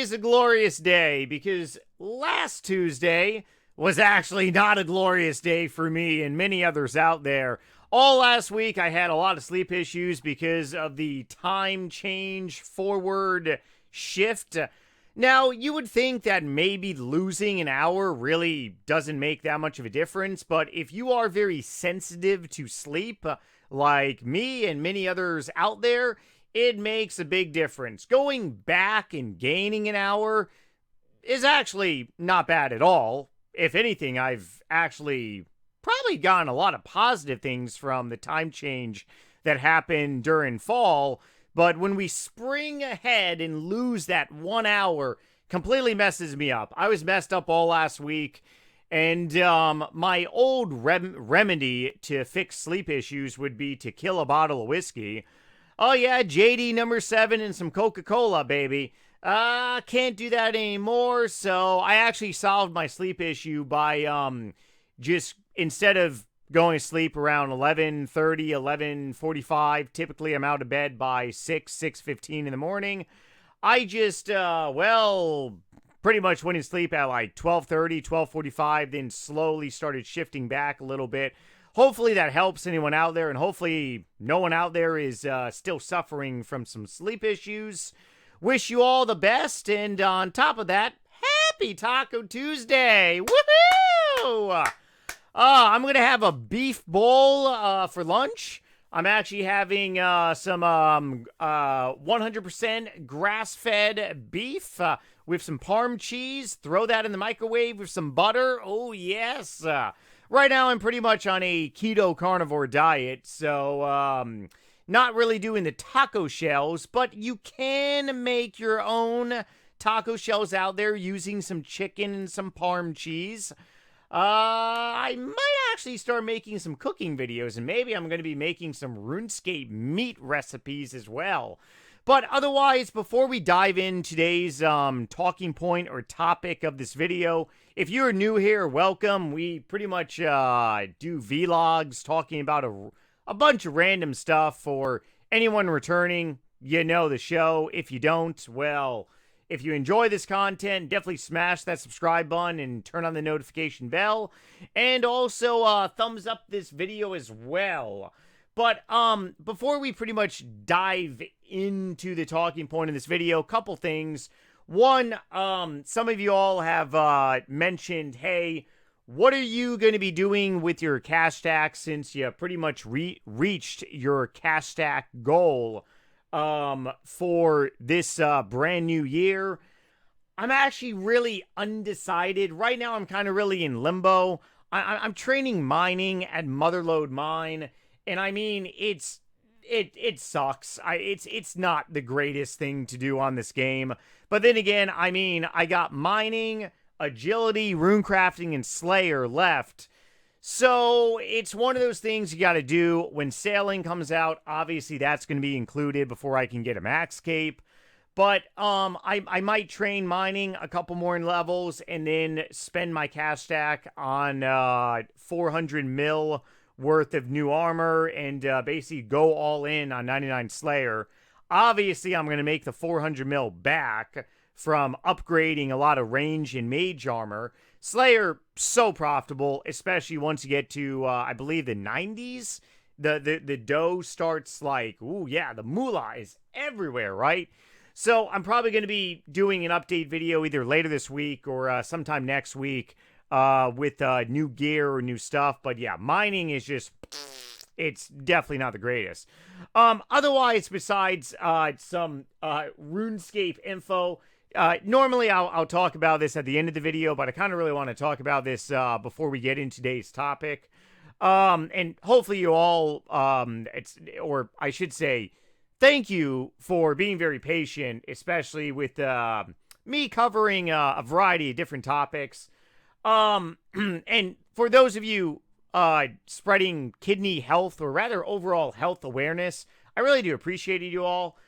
is a glorious day because last Tuesday was actually not a glorious day for me and many others out there. All last week, I had a lot of sleep issues because of the time change forward shift. Now, you would think that maybe losing an hour really doesn't make that much of a difference, but if you are very sensitive to sleep, like me and many others out there, it makes a big difference. Going back and gaining an hour is actually not bad at all. If anything, I've actually probably gotten a lot of positive things from the time change that happened during fall. But when we spring ahead and lose that 1 hour, completely messes me up. I was messed up all last week. And my old remedy to fix sleep issues would be to kill a bottle of whiskey. Oh yeah, JD number 7 and some Coca-Cola, baby. Can't do that anymore, so I actually solved my sleep issue by just instead of going to sleep around 11:30, 11:45, typically I'm out of bed by 6:15 in the morning. I just, pretty much went to sleep at like 12:30, 12:45, then slowly started shifting back a little bit. Hopefully that helps anyone out there, and hopefully no one out there is still suffering from some sleep issues. Wish you all the best, and on top of that, happy Taco Tuesday! Woohoo! I'm going to have a beef bowl for lunch. I'm actually having some 100% grass-fed beef with some Parm cheese. Throw that in the microwave with some butter. Oh, yes. Right now, I'm pretty much on a keto carnivore diet, so not really doing the taco shells, but you can make your own taco shells out there using some chicken and some Parm cheese. I might actually start making some cooking videos, and maybe I'm going to be making some RuneScape meat recipes as well. But otherwise, before we dive in today's talking point or topic of this video, if you're new here, welcome. We pretty much do vlogs talking about a bunch of random stuff. For anyone returning, you know the show. If you don't, well, if you enjoy this content, definitely smash that subscribe button and turn on the notification bell. And also thumbs up this video as well. But before we pretty much dive into the talking point in this video, a couple things. One, some of you all have mentioned, hey, what are you going to be doing with your cash stack since you pretty much reached your cash stack goal for this brand new year? I'm actually really undecided. Right now, I'm kind of really in limbo. I'm training mining at Motherlode Mine. And I mean, it sucks. It's not the greatest thing to do on this game. But then again, I mean, I got mining, agility, runecrafting, and Slayer left. So it's one of those things you got to do when sailing comes out. Obviously, that's going to be included before I can get a max cape. But I might train mining a couple more levels and then spend my cash stack on 400 mil worth of new armor and basically go all in on 99 Slayer. Obviously, I'm going to make the 400 mil back from upgrading a lot of range and mage armor. Slayer, so profitable, especially once you get to, I believe, the 90s. The dough starts like, ooh, yeah, the moolah is everywhere, right? So I'm probably going to be doing an update video either later this week or sometime next week with new gear or new stuff. But yeah, mining is just, it's definitely not the greatest. Otherwise, besides some RuneScape info, normally I'll talk about this at the end of the video, but I kind of really want to talk about this before we get into today's topic. And hopefully you all, or I should say, thank you for being very patient, especially with me covering a variety of different topics. And for those of you spreading kidney health, or rather overall health awareness, I really do appreciate you all.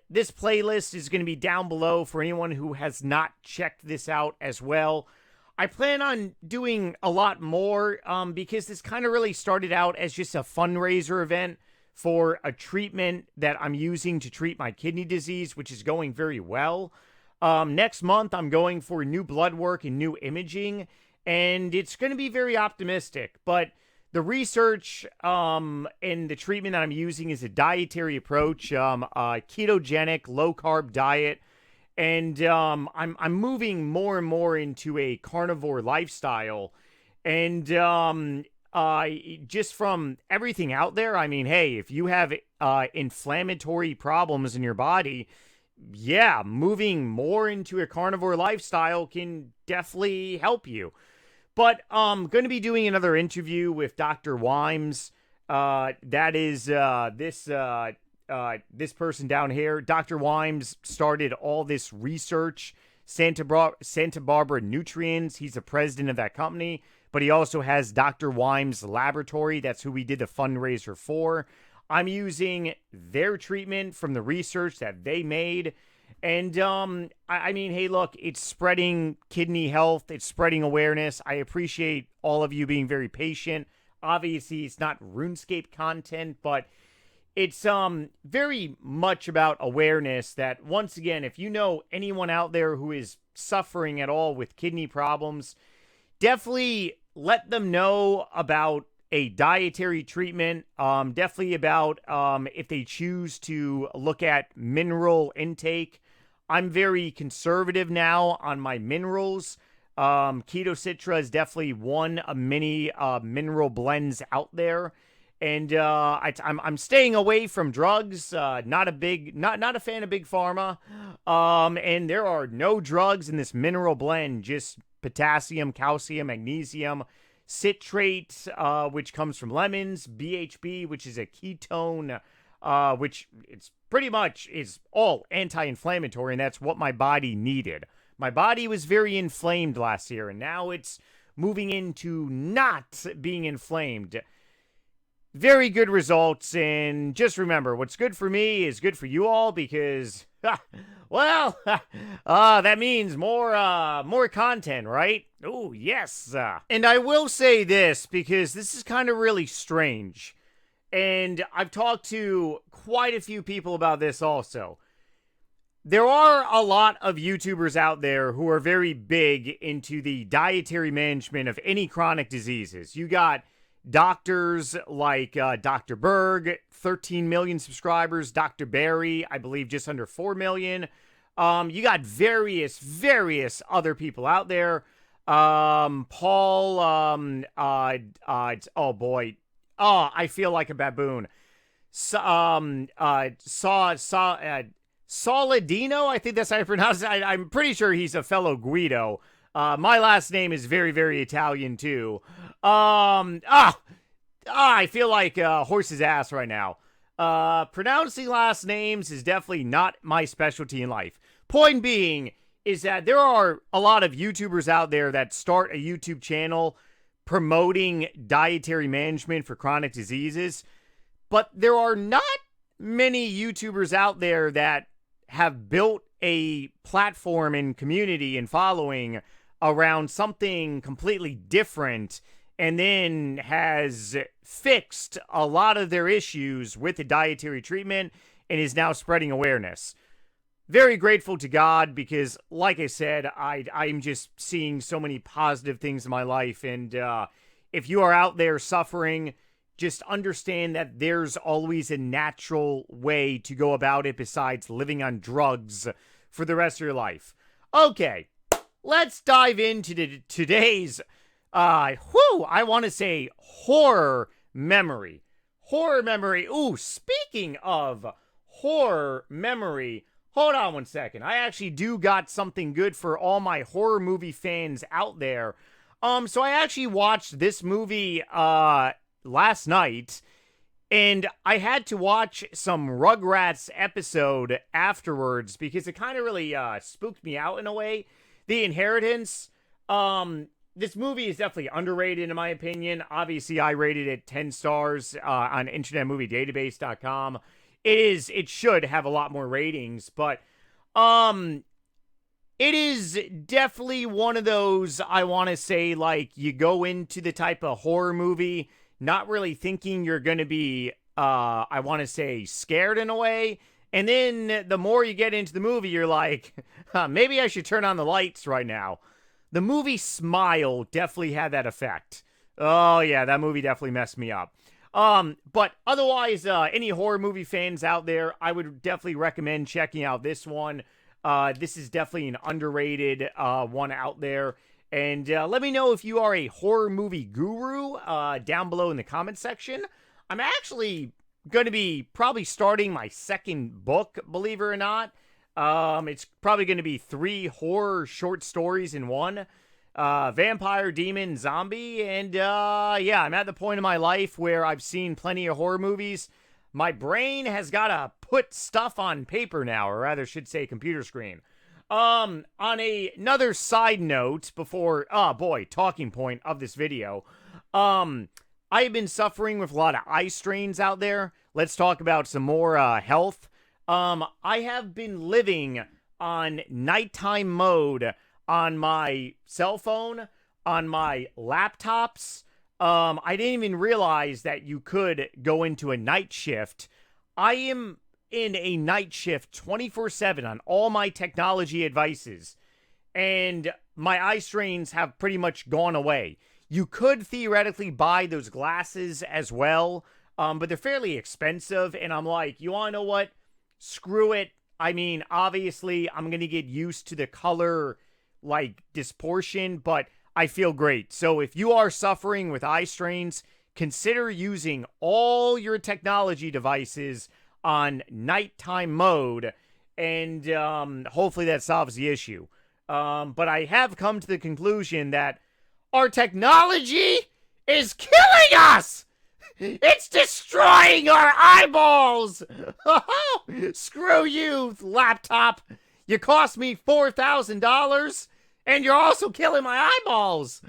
This playlist is going to be down below for anyone who has not checked this out as well. I plan on doing a lot more because this kind of really started out as just a fundraiser event for a treatment that I'm using to treat my kidney disease, which is going very well. Next month, I'm going for new blood work and new imaging, and it's going to be very optimistic. But the research and the treatment that I'm using is a dietary approach, a ketogenic, low-carb diet, and I'm moving more and more into a carnivore lifestyle. And just from everything out there, I mean, hey, if you have inflammatory problems in your body, yeah, moving more into a carnivore lifestyle can definitely help you. But I'm going to be doing another interview with Dr. Wimes. That is this person down here. Dr. Wimes started all this research, Santa Barbara Nutrients. He's the president of that company, but he also has Dr. Wimes Laboratory. That's who we did the fundraiser for. I'm using their treatment from the research that they made. And, I mean, hey, look, it's spreading kidney health. It's spreading awareness. I appreciate all of you being very patient. Obviously, it's not RuneScape content, but it's very much about awareness that, once again, if you know anyone out there who is suffering at all with kidney problems, definitely let them know about a dietary treatment, definitely about if they choose to look at mineral intake. I'm very conservative now on my minerals. Keto Citra is definitely one of many mineral blends out there. And I'm staying away from drugs. Not a fan of big pharma. And there are no drugs in this mineral blend, just potassium, calcium, magnesium, citrate, which comes from lemons, BHB, which is a ketone, which it's pretty much is all anti-inflammatory, and that's what my body needed. My body was very inflamed last year, and now it's moving into not being inflamed. Very good results, and just remember, what's good for me is good for you all, because, well, that means more content, right? Oh, yes. And I will say this, because this is kind of really strange, and I've talked to quite a few people about this also. There are a lot of YouTubers out there who are very big into the dietary management of any chronic diseases. You got doctors like Dr. Berg, 13 million subscribers. Dr. Barry, I believe just under 4 million. You got various other people out there. Paul, oh boy. Oh, I feel like a baboon. Soladino, I think that's how you pronounce it. I'm pretty sure he's a fellow Guido. My last name is very Italian too. I feel like a horse's ass right now. Pronouncing last names is definitely not my specialty in life. Point being is that there are a lot of YouTubers out there that start a YouTube channel promoting dietary management for chronic diseases, but there are not many YouTubers out there that have built a platform and community and following around something completely different, and then has fixed a lot of their issues with the dietary treatment and is now spreading awareness. Very grateful to God, because, like I said, I'm just seeing so many positive things in my life. And if you are out there suffering, just understand that there's always a natural way to go about it besides living on drugs for the rest of your life. Okay, let's dive into today's, I want to say horror memory. Horror memory. Ooh, speaking of horror memory, hold on one second. I actually do got something good for all my horror movie fans out there. So I actually watched this movie last night, and I had to watch some Rugrats episode afterwards because it kind of really spooked me out in a way. The Inheritance. This movie is definitely underrated in my opinion. Obviously, I rated it 10 stars on InternetMovieDatabase.com. It should have a lot more ratings, but it is definitely one of those, I want to say, like, you go into the type of horror movie not really thinking you're going to be, I want to say, scared in a way, And then the more you get into the movie, you're like, maybe I should turn on the lights right now. The movie Smile definitely had that effect. Oh, yeah, that movie definitely messed me up. But otherwise, any horror movie fans out there, I would definitely recommend checking out this one. This is definitely an underrated one out there. And let me know if you are a horror movie guru down below in the comment section. I'm actually going to be probably starting my second book, believe it or not. It's probably going to be 3 horror short stories in one. Vampire, demon, zombie, and yeah, I'm at the point in my life where I've seen plenty of horror movies. My brain has got to put stuff on paper now, or rather should say computer screen. On another side note, before, talking point of this video, I've been suffering with a lot of eye strains out there. Let's talk about some more health. I have been living on nighttime mode on my cell phone, on my laptops. I didn't even realize that you could go into a night shift. I am in a night shift 24/7 on all my technology devices, and my eye strains have pretty much gone away. You could theoretically buy those glasses as well, but they're fairly expensive, and I'm like, you want to know what? Screw it. I mean, obviously, I'm going to get used to the color, disproportion, but I feel great. So if you are suffering with eye strains, consider using all your technology devices on nighttime mode, and hopefully that solves the issue. But I have come to the conclusion that our technology is killing us! It's destroying our eyeballs! Screw you, laptop! You cost me $4,000, and you're also killing my eyeballs!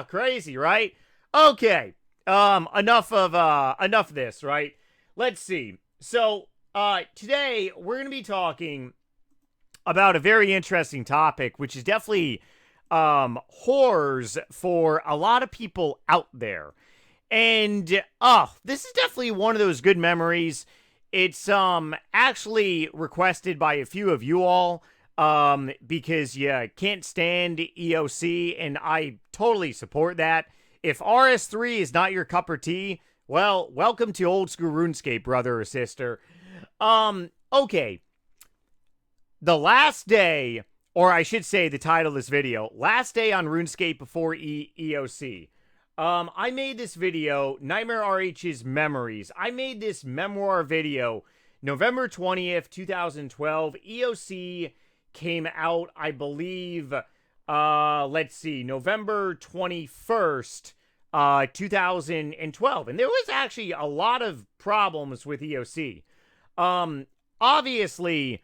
Crazy, right? Okay, enough of this, right? Let's see. So, today, we're going to be talking about a very interesting topic, which is definitely horrors for a lot of people out there. And, this is definitely one of those good memories. It's actually requested by a few of you all because you can't stand EOC, and I totally support that. If RS3 is not your cup of tea, well, welcome to old school RuneScape, brother or sister. Okay. The last day, or I should say the title of this video, last day on RuneScape before EOC. I made this video, NightmareRH's Memories. I made this memoir video November 20th, 2012. EOC came out, I believe, let's see, November 21st, 2012. And there was actually a lot of problems with EOC. Obviously,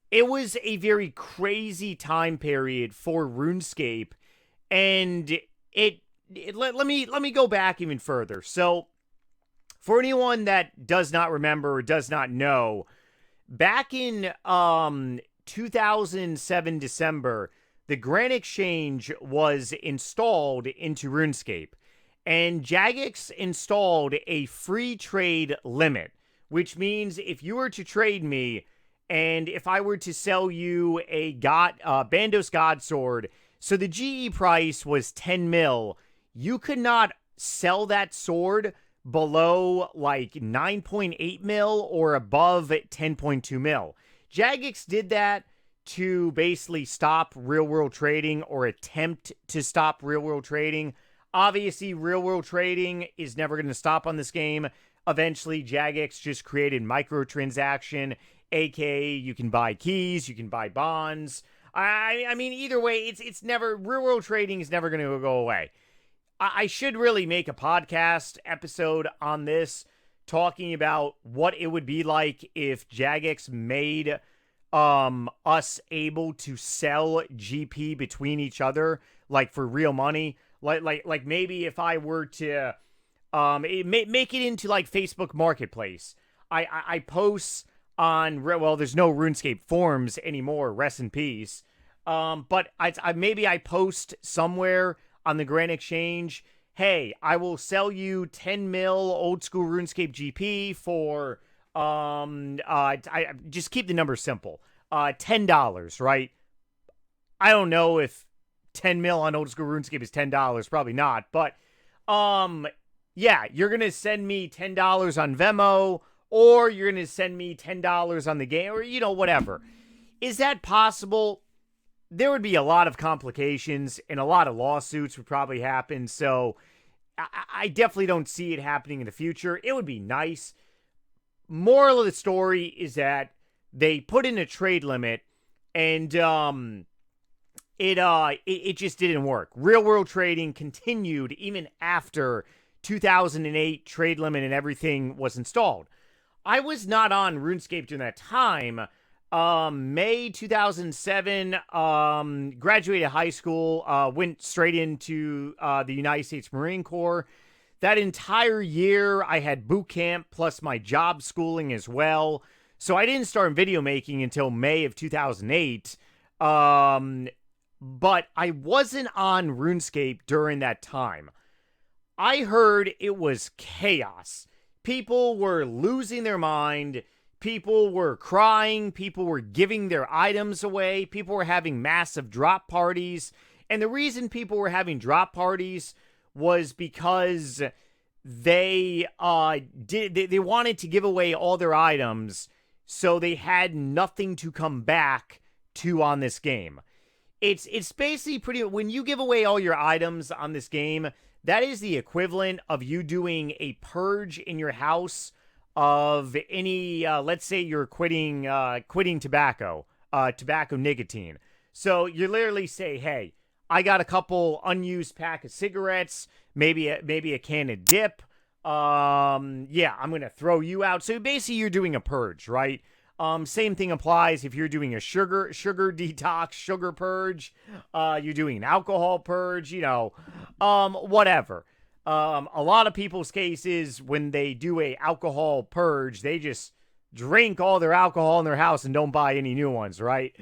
it was a very crazy time period for RuneScape, and let me go back even further. So, for anyone that does not remember or does not know, back in 2007 December, the Grand Exchange was installed into RuneScape, and Jagex installed a free trade limit, which means if you were to trade me, and if I were to sell you a Bandos God Sword, so the GE price was 10 mil, you could not sell that sword below 9.8 mil or above 10.2 mil. Jagex did that to basically stop real-world trading or attempt to stop real-world trading. Obviously, real-world trading is never going to stop on this game. Eventually, Jagex just created microtransaction, aka you can buy keys, you can buy bonds. I mean, either way, it's never, real-world trading is never going to go away. I should really make a podcast episode on this, talking about what it would be like if Jagex made us able to sell GP between each other, for real money. Like maybe if I were to make it into Facebook Marketplace. I post on, well, there's no RuneScape forums anymore, rest in peace. But maybe I post somewhere on the Grand Exchange, hey, I will sell you 10 mil old school RuneScape GP for I just keep the number simple. $10, right? I don't know if 10 mil on old school RuneScape is $10. Probably not. But, yeah, you're going to send me $10 on Venmo, or you're going to send me $10 on the game, or, whatever. Is that possible? There would be a lot of complications, and a lot of lawsuits would probably happen. So I definitely don't see it happening in the future. It would be nice. Moral of the story is that they put in a trade limit, and it just didn't work. Real world trading continued even after 2008 trade limit and everything was installed. I was not on RuneScape during that time. May 2007, graduated high school, went straight into the United States Marine Corps. That entire year, I had boot camp plus my job schooling as well. So I didn't start video making until May of 2008. But I wasn't on RuneScape during that time. I heard it was chaos. People were losing their mind. People were crying. People were giving their items away. People were having massive drop parties. And the reason people were having drop parties was because they wanted to give away all their items, so they had nothing to come back to on this game. It's basically pretty. When you give away all your items on this game, that is the equivalent of you doing a purge in your house of any. Let's say you're quitting tobacco nicotine. So you literally say, "Hey, I got a couple unused pack of cigarettes, maybe a can of dip. Yeah, I'm gonna throw you out." So basically, you're doing a purge, right? Same thing applies if you're doing a sugar detox, sugar purge. You're doing an alcohol purge, whatever. A lot of people's cases, when they do a alcohol purge, they just drink all their alcohol in their house and don't buy any new ones, right?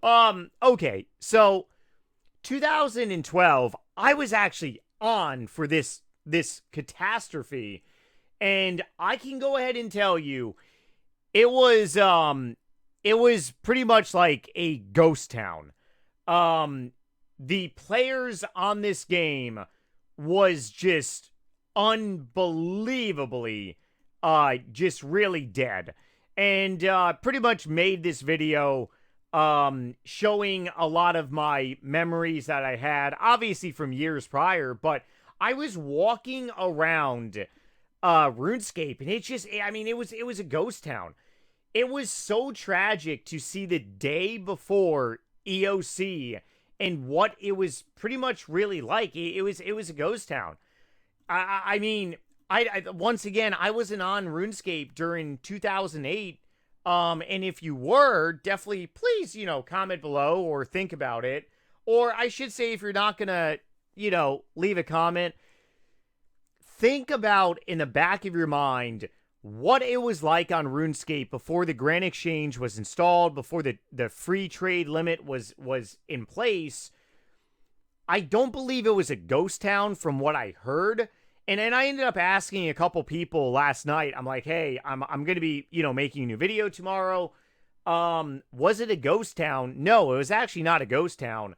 Okay, so 2012, I was actually on for this catastrophe, and I can go ahead and tell you, it was pretty much like a ghost town. The players on this game was just unbelievably just really dead, and pretty much made this video showing a lot of my memories that I had, obviously from years prior. But I was walking around RuneScape, and it was a ghost town. It was so tragic to see the day before EOC and what it was pretty much really like. It was a ghost town. I once again, I wasn't on RuneScape during 2008. And if you were, definitely please, comment below or think about it. Or I should say, if you're not gonna, leave a comment, think about in the back of your mind what it was like on RuneScape before the Grand Exchange was installed, before the free trade limit was in place. I don't believe it was a ghost town from what I heard. And then I ended up asking a couple people last night. I'm like, hey, I'm going to be, making a new video tomorrow. Was it a ghost town? No, it was actually not a ghost town.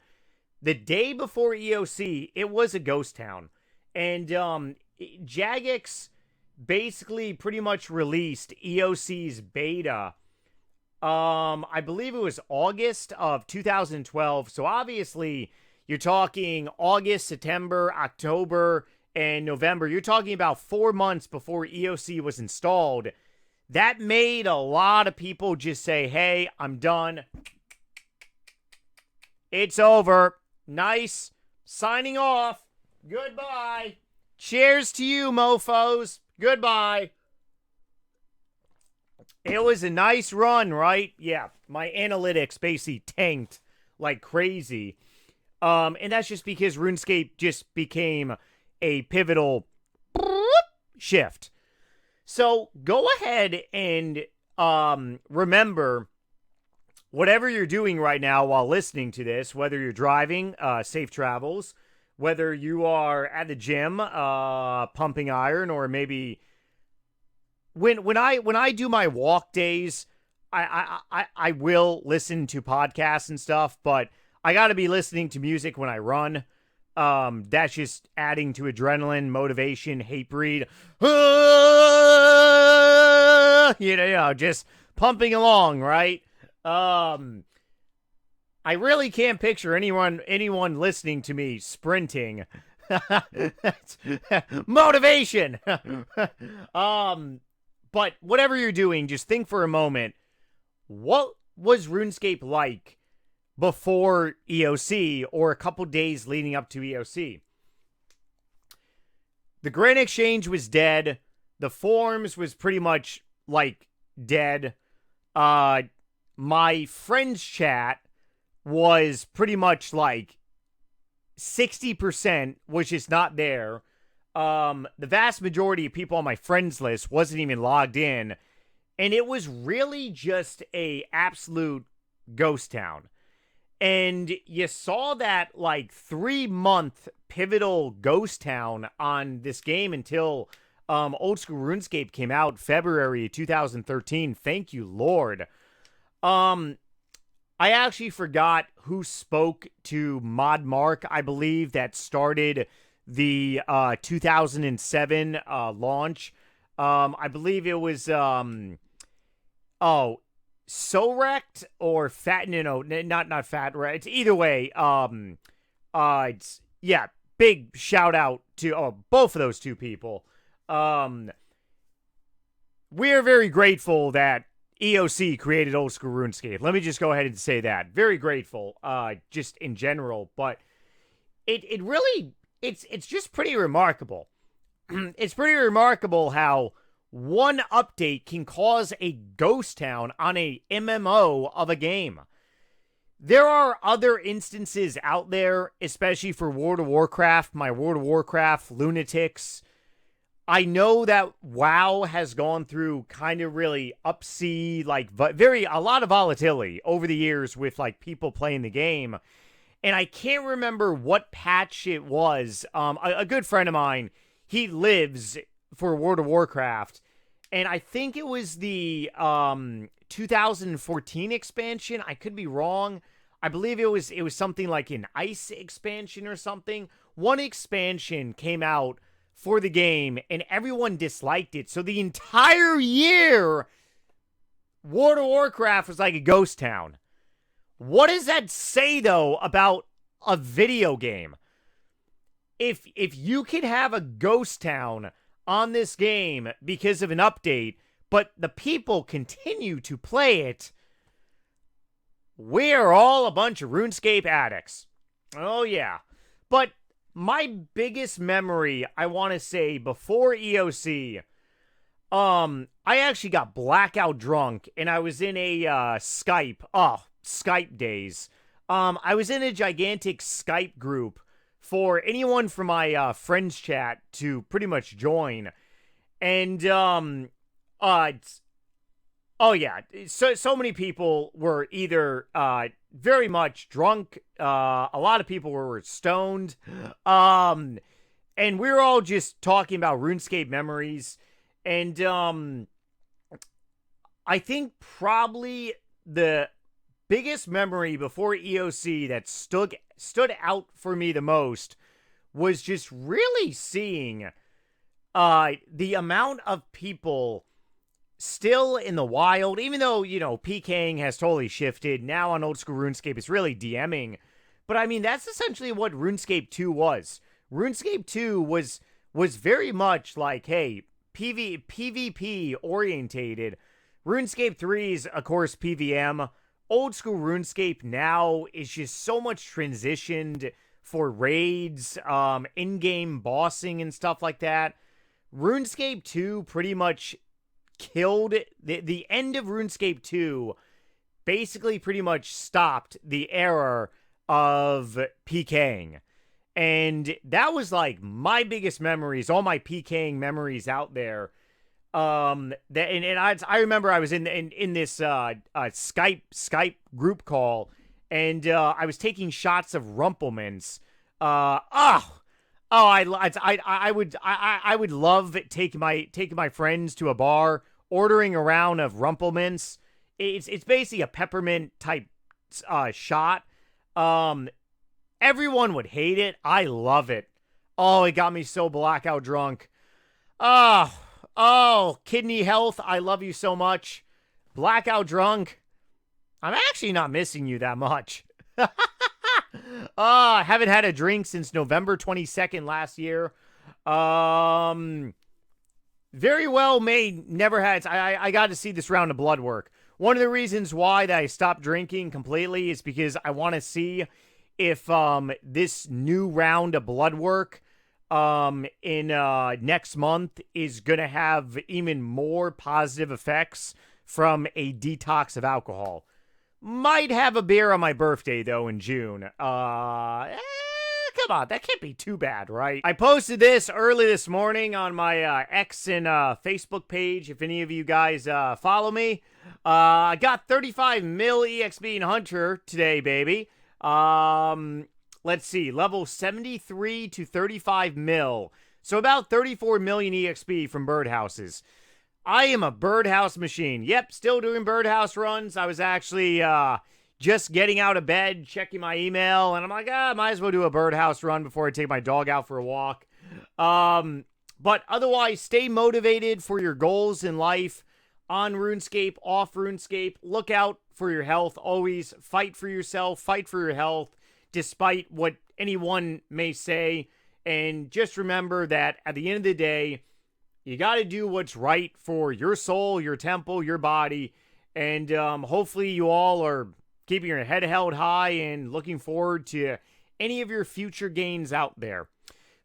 The day before EOC, it was a ghost town. And Jagex basically pretty much released EOC's beta. I believe it was August of 2012. So obviously, you're talking August, September, October, and November. You're talking about 4 months before EOC was installed. That made a lot of people just say, hey, I'm done. It's over. Nice. Signing off. Goodbye. Cheers to you, mofos. Goodbye. It was a nice run, right? Yeah, my analytics basically tanked like crazy. And that's just because RuneScape just became a pivotal shift. So go ahead and remember, whatever you're doing right now while listening to this, whether you're driving, safe travels, whether you are at the gym pumping iron, or maybe when I do my walk days, I will listen to podcasts and stuff, but I got to be listening to music when I run. That's just adding to adrenaline, motivation, hate breed. Just pumping along, right? I really can't picture anyone listening to me sprinting. Motivation. But whatever you're doing, just think for a moment, what was RuneScape like before EOC or a couple days leading up to EOC? The Grand Exchange was dead. The forums was pretty much like dead. My friends chat was pretty much like 60% was just not there. The vast majority of people on my friends list wasn't even logged in, and it was really just a absolute ghost town. And you saw that like 3-month pivotal ghost town on this game until Old School RuneScape came out February 2013. Thank you, Lord. I actually forgot who spoke to Mod Mark, I believe, that started the 2007 launch. I believe it was Sorect or Fat, not Fat, right? It's either way. Big shout out to both of those two people. We're very grateful that EOC created Old School RuneScape. Let me just go ahead and say that. Very grateful, just in general. But it really, it's just pretty remarkable. It's pretty remarkable how one update can cause a ghost town on a MMO of a game. There are other instances out there, especially for World of Warcraft, my World of Warcraft lunatics. I know that WoW has gone through kind of really upsea, like a lot of volatility over the years with like people playing the game. And I can't remember what patch it was. A good friend of mine, he lives for World of Warcraft, and I think it was the 2014 expansion. I could be wrong. I believe it was something like an ice expansion or something. One expansion came out for the game, and everyone disliked it. So the entire year, World of Warcraft was like a ghost town. What does that say, though, about a video game? If you can have a ghost town on this game because of an update, but the people continue to play it, we're all a bunch of RuneScape addicts. Oh, yeah. But my biggest memory, I want to say, before EOC, I actually got blackout drunk, and I was in a Skype days. I was in a gigantic Skype group for anyone from my friends chat to pretty much join. And, so many people were either very much drunk, a lot of people were stoned, and we were all just talking about RuneScape memories. And I think probably the biggest memory before EOC that stood out for me the most was just really seeing the amount of people still in the wild, even though, PKing has totally shifted. Now on Old School RuneScape, it's really DMing. But I mean, that's essentially what RuneScape 2 was. RuneScape 2 was very much like, hey, PvP orientated. RuneScape 3 is, of course, PvM. Old School RuneScape now is just so much transitioned for raids, in-game bossing and stuff like that. RuneScape 2 pretty much killed the end of RuneScape 2, basically pretty much stopped the era of PKing. And that was like my biggest memories, all my PKing memories out there. I remember I was in this Skype group call, and I was taking shots of Rumplemans. Oh, I would love taking my friends to a bar, ordering a round of Rumplemints. It's basically a peppermint type shot. Um, Everyone would hate it. I love it. Oh, it got me so blackout drunk. Oh, kidney health. I love you so much. Blackout drunk. I'm actually not missing you that much. I haven't had a drink since November 22nd last year. Very well may never had. I got to see this round of blood work. One of the reasons why that I stopped drinking completely is because I want to see if this new round of blood work in next month is going to have even more positive effects from a detox of alcohol. Might have a beer on my birthday, though, in June. Come on, that can't be too bad, right? I posted this early this morning on my X and Facebook page, if any of you guys follow me. I got 35 mil EXP in Hunter today, baby. Let's see, level 73 to 35 mil. So about 34 million EXP from birdhouses. I am a birdhouse machine. Yep, still doing birdhouse runs. I was actually just getting out of bed, checking my email, and I'm like, might as well do a birdhouse run before I take my dog out for a walk. But otherwise, stay motivated for your goals in life. On RuneScape, off RuneScape. Look out for your health. Always fight for yourself, fight for your health, despite what anyone may say. And just remember that at the end of the day, you got to do what's right for your soul, your temple, your body. And hopefully you all are keeping your head held high and looking forward to any of your future gains out there.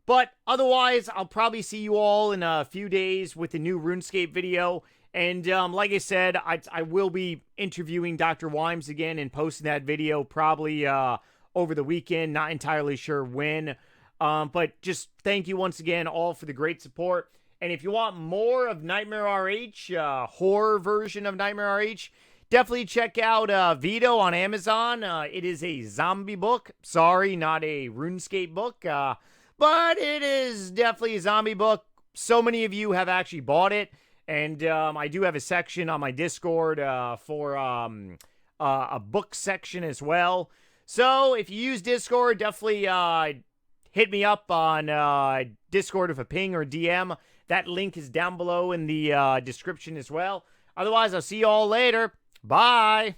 But otherwise, I'll probably see you all in a few days with a new RuneScape video. And like I said, I will be interviewing Dr. Wimes again and posting that video probably over the weekend. Not entirely sure when. But just thank you once again all for the great support. And if you want more of NightmareRH, horror version of NightmareRH, definitely check out Vito on Amazon. It is a zombie book. Sorry, not a RuneScape book. But it is definitely a zombie book. So many of you have actually bought it. And I do have a section on my Discord for a book section as well. So if you use Discord, definitely hit me up on Discord with a ping or DM. That link is down below in the description as well. Otherwise, I'll see you all later. Bye.